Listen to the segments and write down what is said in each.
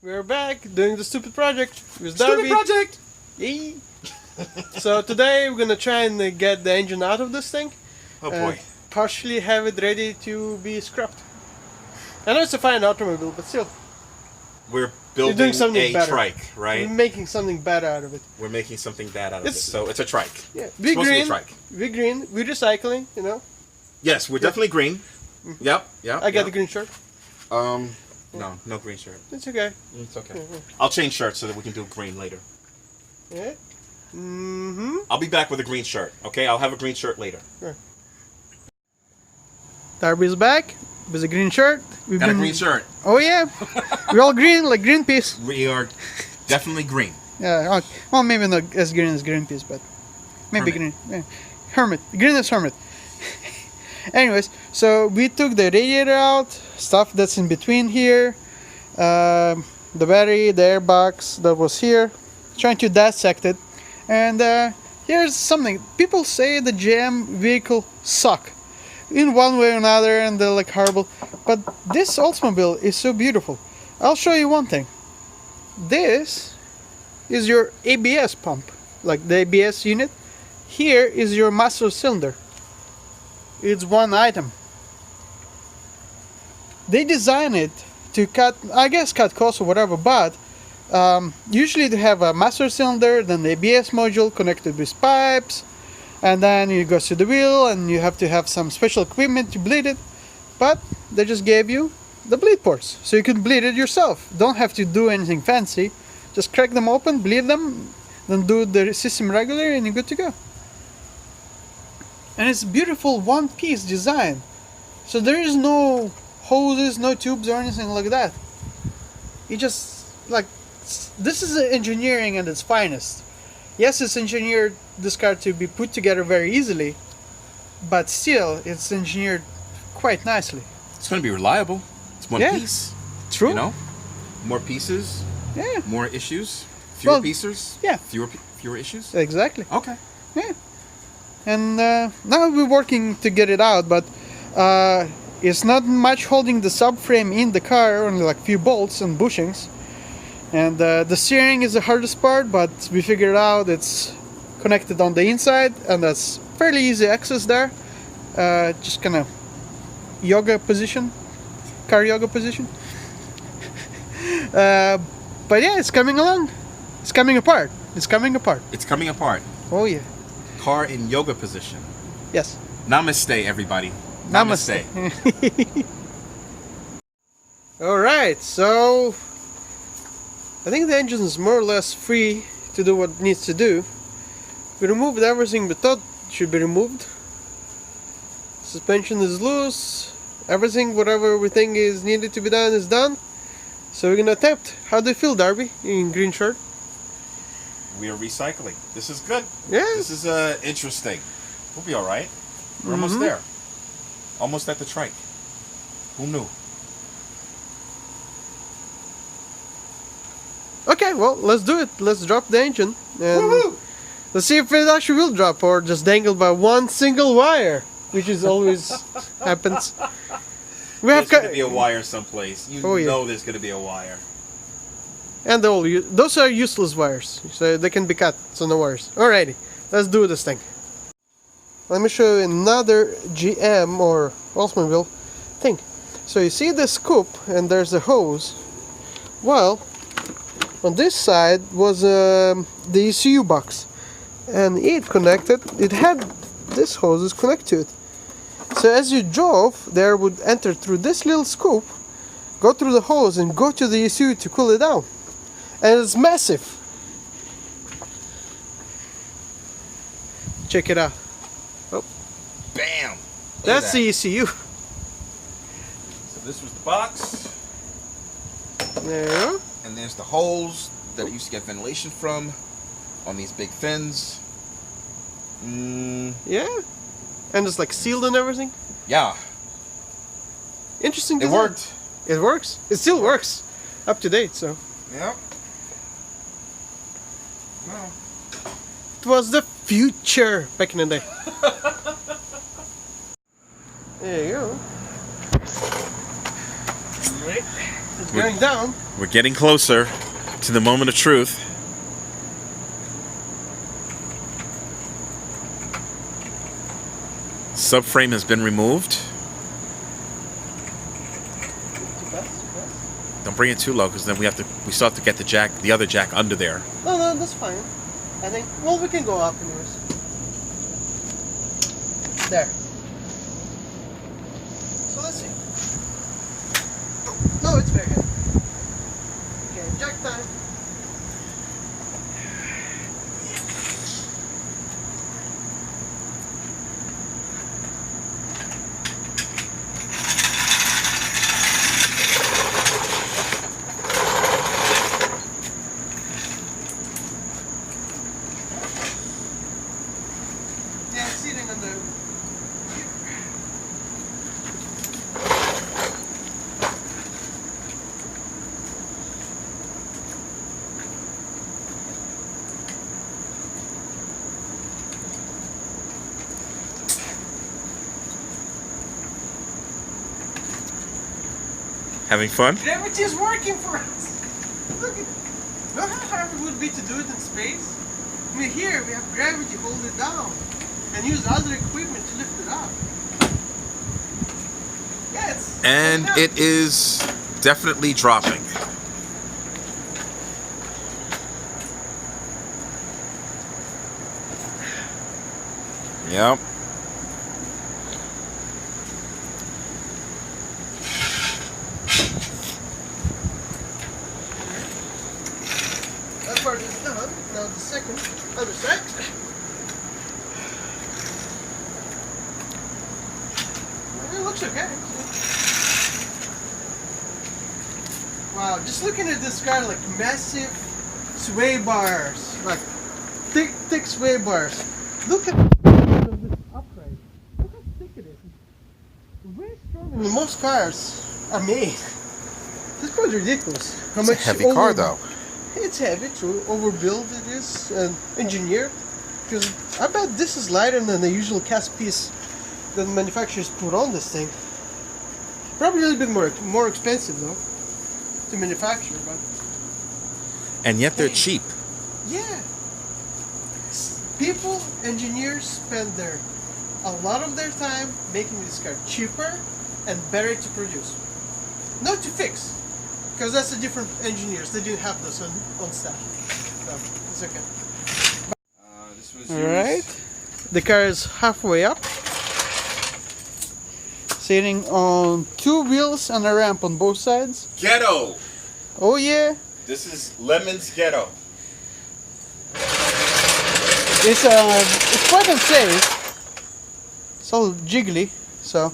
We're back doing the stupid project with Stupid Darby. project! Yay. So today we're gonna try and get the engine out of this thing. Oh and boy. partially have it ready to be scrapped. I know it's a fine automobile, but still, We're doing building something a better. trike, right? we're making something better out of it. We're making something bad out of it. It's- So it's a trike. Yeah, It's we supposed to be a green. trike. We green. We're recycling. You know. Yes, we're definitely green. Yep, yep. I got yep. the green shirt. No green shirt. It's okay. It's okay. Yeah. I'll change shirts so that we can do green later. Yeah. Mm-hmm. I'll be back with a green shirt, okay? I'll have a green shirt later. Darby's back with a green shirt. We've Got a green shirt. Oh yeah. We're all green like Greenpeace. We are definitely green. Yeah. Well, maybe not as green as Greenpeace, but maybe Hermit. green. Yeah. Hermit. Green as hermit. Anyways, so we took the radiator out, stuff that's in between here, the battery, the airbox that was here, trying to dissect it. And here's something. People say the GM vehicle suck in one way or another and they're like horrible. But this Oldsmobile is so beautiful. I'll show you one thing. This is your ABS pump, like the ABS unit. Here is your master cylinder. It's one item. They design it to cut costs or whatever, but usually they have a master cylinder, then the ABS module connected with pipes, and then it goes to the wheel, and you have to have some special equipment to bleed it. But they just gave you the bleed ports, so you can bleed it yourself. Don't have to do anything fancy. Just crack them open, bleed them, then do the system regularly, and you're good to go. And it's beautiful one-piece design, so there is no hoses, no tubes or anything like that. You just like, this is engineering at its finest. Yes, it's engineered this car to be put together very easily, but still it's engineered quite nicely. It's going to be reliable. It's one Yeah. piece. True. You know? More pieces, Yeah, more issues, fewer Well, pieces. yeah. Fewer issues. exactly. Okay. Yeah. And now we're working to get it out, but it's not much holding the subframe in the car, only like few bolts and bushings. And the steering is the hardest part, but we figured out it's connected on the inside, and that's fairly easy access there. Just kind of yoga position, car yoga position. But yeah, it's coming along. It's coming apart. It's coming apart. It's coming apart. Oh yeah. Car in yoga position. Yes. Namaste, everybody. Namaste. Alright, so I think the engine is more or less free to do what it needs to do. We removed everything we thought should be removed. Suspension is loose. Everything, whatever we think is needed to be done is done. So we're gonna attempt. How do you feel, Darby, in green shirt? We are recycling. This is good. Yeah. This is interesting. We'll be all right. We're almost there. Almost at the trike. Who knew? Okay, well, let's do it. Let's drop the engine. And Woohoo! let's see if it actually will drop or just dangle by one single wire, which is always happens. We There's have going to be a wire someplace. You Oh, yeah. know there's going to be a wire. and those are useless wires, so they can be cut. So no worries. Alrighty, let's do this thing. Let me show you another GM or Oldsmobile thing. So you see the scoop, and there's a hose. Well, on this side was the ECU box, and it connected. It had this hoses connect to it. So as you drove, there would enter through this little scoop, go through the hose, and go to the ECU to cool it down. And it's massive. Check it out. Bam! Look at That's that. the ECU. So this was the box. There. And there's the holes that it used to get ventilation from on these big fins. Yeah. And it's like sealed and everything. Yeah, Interesting it design. worked. It works. It still works. Up to date, so. Yep. Well, It was the future back in the day. There you go. right. It's going down. We're getting closer to the moment of truth. Subframe has been removed. Too fast. Don't bring it too low, because then we still have to get the other jack under there. No, that's fine. I think, well, we can go up anyways. There. So let's see. No, it's very good. Okay, jack time. Yeah, it's sitting on the... Having fun? Gravity is working for us! Look how hard it would be to do it in space? I mean, here we have gravity hold it down and use other equipment to lift it up. Yeah, it's... And it is definitely dropping. Yep. That part is done. Now the second, other side. It looks okay. Wow, just looking at this car, like massive sway bars, like thick sway bars. Look at this upright. Look how thick it is. It's very strong. I mean, most cars are made. This is quite ridiculous. How It's a heavy car, though. It's heavy, true. Overbuilt it is, and engineered. Because I bet this is lighter than the usual cast piece that manufacturers put on this thing. Probably a little bit more expensive though to manufacture, but And yet they're cheap. yeah. People, engineers spend a lot of their time making this car cheaper and better to produce. Not to fix, because that's a different engineers. They didn't have this on staff. So it's okay. This was Alright. The car is halfway up. Sitting on two wheels and a ramp on both sides. Ghetto. Oh yeah. This is Lemon's Ghetto. It's quite unsafe. It's all jiggly, so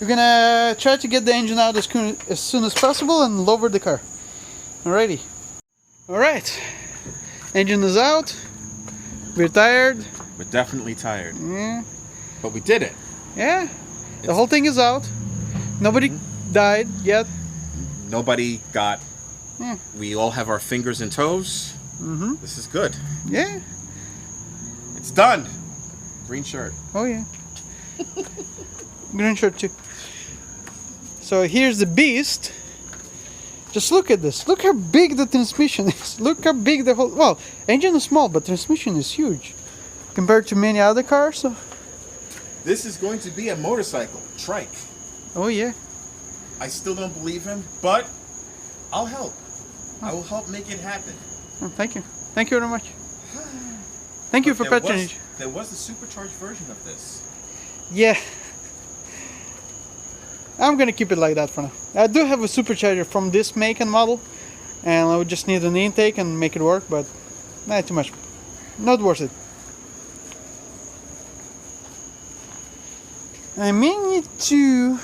we're gonna try to get the engine out as soon as possible and lower the car. Alrighty. Alright. Engine is out. We're tired. We're definitely tired. Yeah. But we did it. Yeah. The whole thing is out. Nobody died yet. Nobody got... Yeah. We all have our fingers and toes. Mm-hmm. This is good. Yeah. It's done. Green shirt. Oh yeah. Green shirt too. So here's the beast. Just look at this. Look how big the transmission is. Look how big the whole... Well, engine is small, but transmission is huge. Compared to many other cars. So. This is going to be a motorcycle. Trike. Oh yeah. I still don't believe him, but I'll help. I will help make it happen. Oh, thank you. Thank you very much. Thank you for patronage. There was a supercharged version of this. Yeah. I'm gonna keep it like that for now. I do have a supercharger from this make and model, and I would just need an intake and make it work, but not too much. Not worth it. I may need to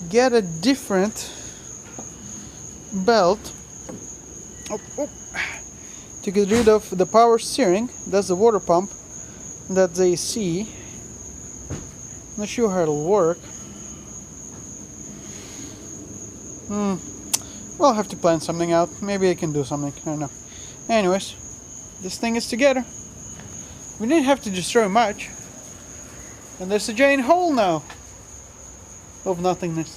get a different belt to get rid of the power steering. That's the water pump. That's AC. Not sure how it'll work. Well, I'll have to plan something out. Maybe I can do something. I don't know. Anyways, this thing is together. We didn't have to destroy much. And there's a giant hole now of nothingness.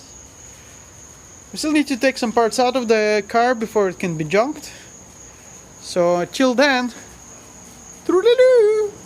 We still need to take some parts out of the car before it can be junked. So till then, toodaloo!